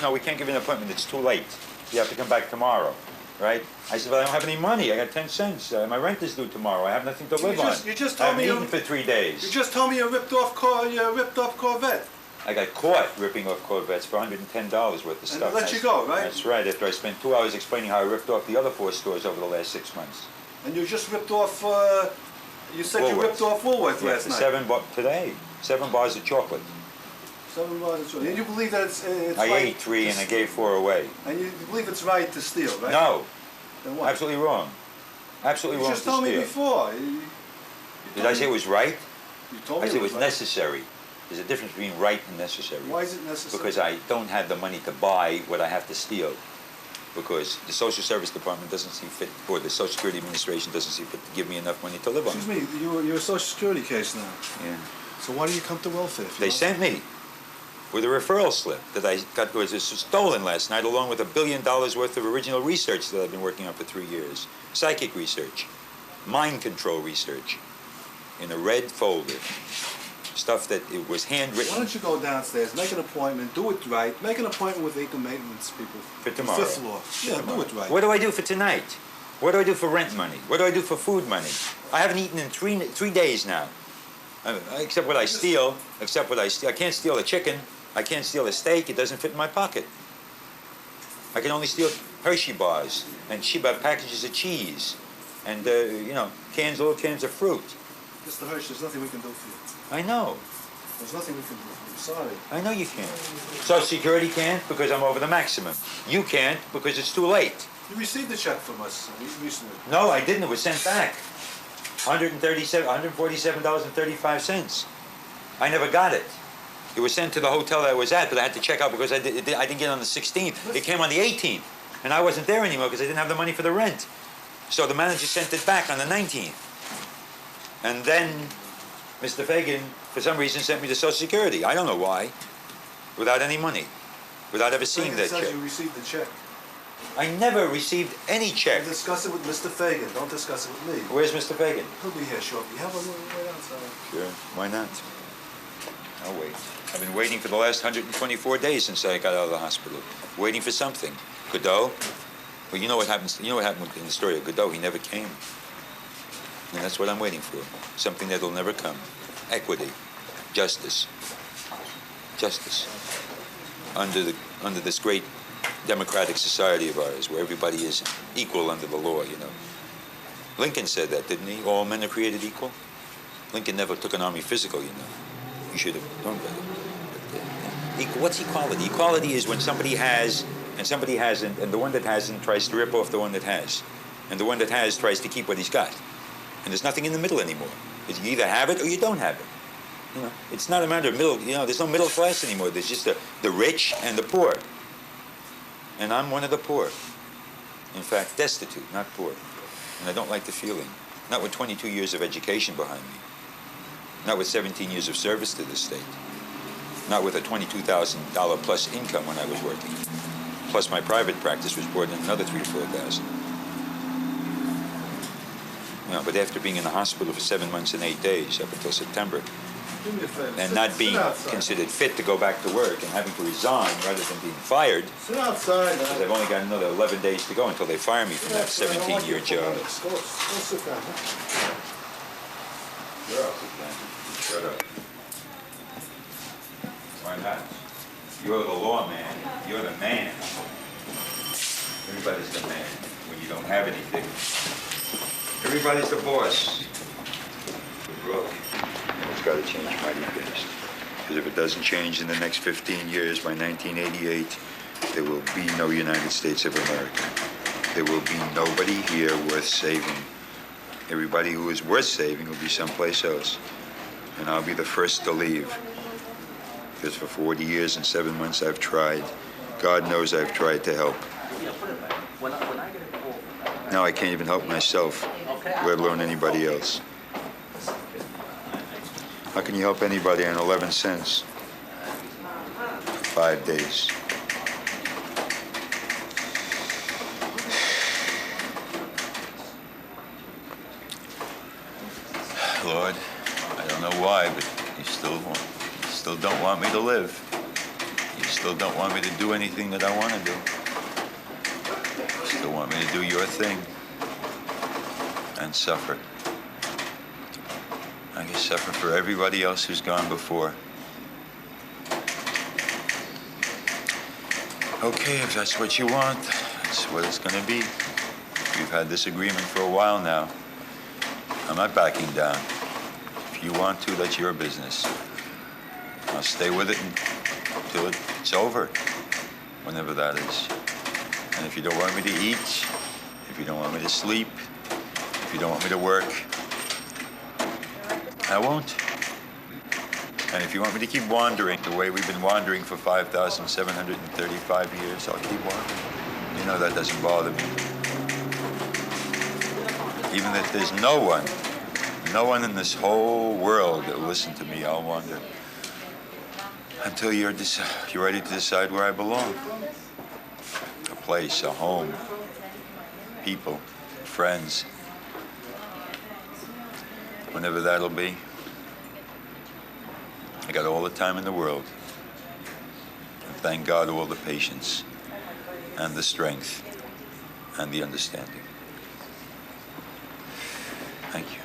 no, we can't give you an appointment. It's too late. You have to come back tomorrow, right? I said, well, I don't have any money. I got 10 cents. My rent is due tomorrow. I have nothing to live on. You just told I me haven't eaten for 3 days. You just told me you ripped off Corvette. I got caught ripping off Corvettes for $110 worth of stuff. And they let you go, right? That's right, after I spent 2 hours explaining how I ripped off the other 4 stores over the last 6 months. And you just ripped off, you said Woolworths. you ripped off Woolworths last night. Today, 7 bars of chocolate. 7 bars of chocolate. And you believe that it's I right ate 3 and I gave 4 away. And you believe it's right to steal, right? No. Then what? Absolutely wrong. Absolutely wrong to steal. You just told me before. Did I say it was right? You told me I said it was right. necessary. There's a difference between right and necessary. Why is it necessary? Because I don't have the money to buy what I have to steal. Because the Social Service Department doesn't see fit, or the Social Security Administration doesn't see fit to give me enough money to live on. Excuse me, you're a Social Security case now. Yeah. So why do you come to welfare? They sent me with a referral slip that I got, was stolen last night, along with $1 billion worth of original research that I've been working on for 3 years. Psychic research, mind control research, in a red folder. Stuff that it was handwritten. Why don't you go downstairs, make an appointment, do it right, make an appointment with vehicle maintenance people. For tomorrow. 5th floor. Yeah, do it right. What do I do for tonight? What do I do for rent money? What do I do for food money? I haven't eaten in 3 days now. Except what I steal, I can't steal a chicken. I can't steal a steak. It doesn't fit in my pocket. I can only steal Hershey bars and packages of cheese and, little cans of fruit. Mr. Hersh, there's nothing we can do for you. I know. There's nothing we can do. I'm sorry. I know you can't. Social Security can't because I'm over the maximum. You can't because it's too late. You received a check from us recently. No, I didn't. It was sent back. $147.35. I never got it. It was sent to the hotel I was at, but I had to check out because I didn't get it on the 16th. It came on the 18th, and I wasn't there anymore because I didn't have the money for the rent. So the manager sent it back on the 19th. And then Mr. Fagan, for some reason, sent me to Social Security. I don't know why. Without any money. Without ever seeing that check. You received the check. I never received any check. Discuss it with Mr. Fagan. Don't discuss it with me. Where's Mr. Fagan? He'll be here shortly. Have a little wait outside. Sure. Why not? I'll wait. I've been waiting for the last 124 days since I got out of the hospital. Waiting for something. Godot? Well, you know what happens. You know what happened in the story of Godot? He never came. And that's what I'm waiting for. Something that'll never come. Equity. Justice. Justice. Under this great democratic society of ours, where everybody is equal under the law, Lincoln said that, didn't he? All men are created equal. Lincoln never took an army physical, You should have known better. But, what's equality? Equality is when somebody has and somebody hasn't, and the one that hasn't tries to rip off the one that has. And the one that has tries to keep what he's got. And there's nothing in the middle anymore. You either have it or you don't have it. It's not a matter of middle, there's no middle class anymore. There's just the rich and the poor. And I'm one of the poor. In fact, destitute, not poor. And I don't like the feeling. Not with 22 years of education behind me. Not with 17 years of service to this state. Not with a $22,000 plus income when I was working. Plus my private practice was brought in another $3,000 to $4,000. But after being in the hospital for 7 months and 8 days, up until September, and not being considered fit to go back to work and having to resign rather than being fired, sit outside. Because I've only got another 11 days to go until they fire me from that 17-year job. Go sit down. You're up, shut up. Why not? You're the law man. You're the man. Everybody's the man when you don't have anything. Everybody's the boss. We're broke. It's got to change mighty fast. Because if it doesn't change in the next 15 years, by 1988, there will be no United States of America. There will be nobody here worth saving. Everybody who is worth saving will be someplace else. And I'll be the first to leave. Because for 40 years and 7 months I've tried. God knows I've tried to help. Now I can't even help myself, let alone anybody else. How can you help anybody on 11 cents? 5 days. Lord, I don't know why, but you still don't want me to live. You Still don't want me to do anything that I want to do. Still want me to do your thing and suffer. I can suffer for everybody else who's gone before. Okay, if that's what you want, that's what it's going to be. We've had this agreement for a while now. I'm not backing down. If you want to, that's your business. I'll stay with it until it's over, whenever that is. And if you don't want me to eat, if you don't want me to sleep, if you don't want me to work, I won't. And if you want me to keep wandering the way we've been wandering for 5,735 years, I'll keep wandering. You know that doesn't bother me. Even if there's no one in this whole world that will listen to me, I'll wander. Until you're ready to decide where I belong. A place, a home, people, friends. Whenever that'll be. I got all the time in the world. And thank God all the patience and the strength and the understanding. Thank you.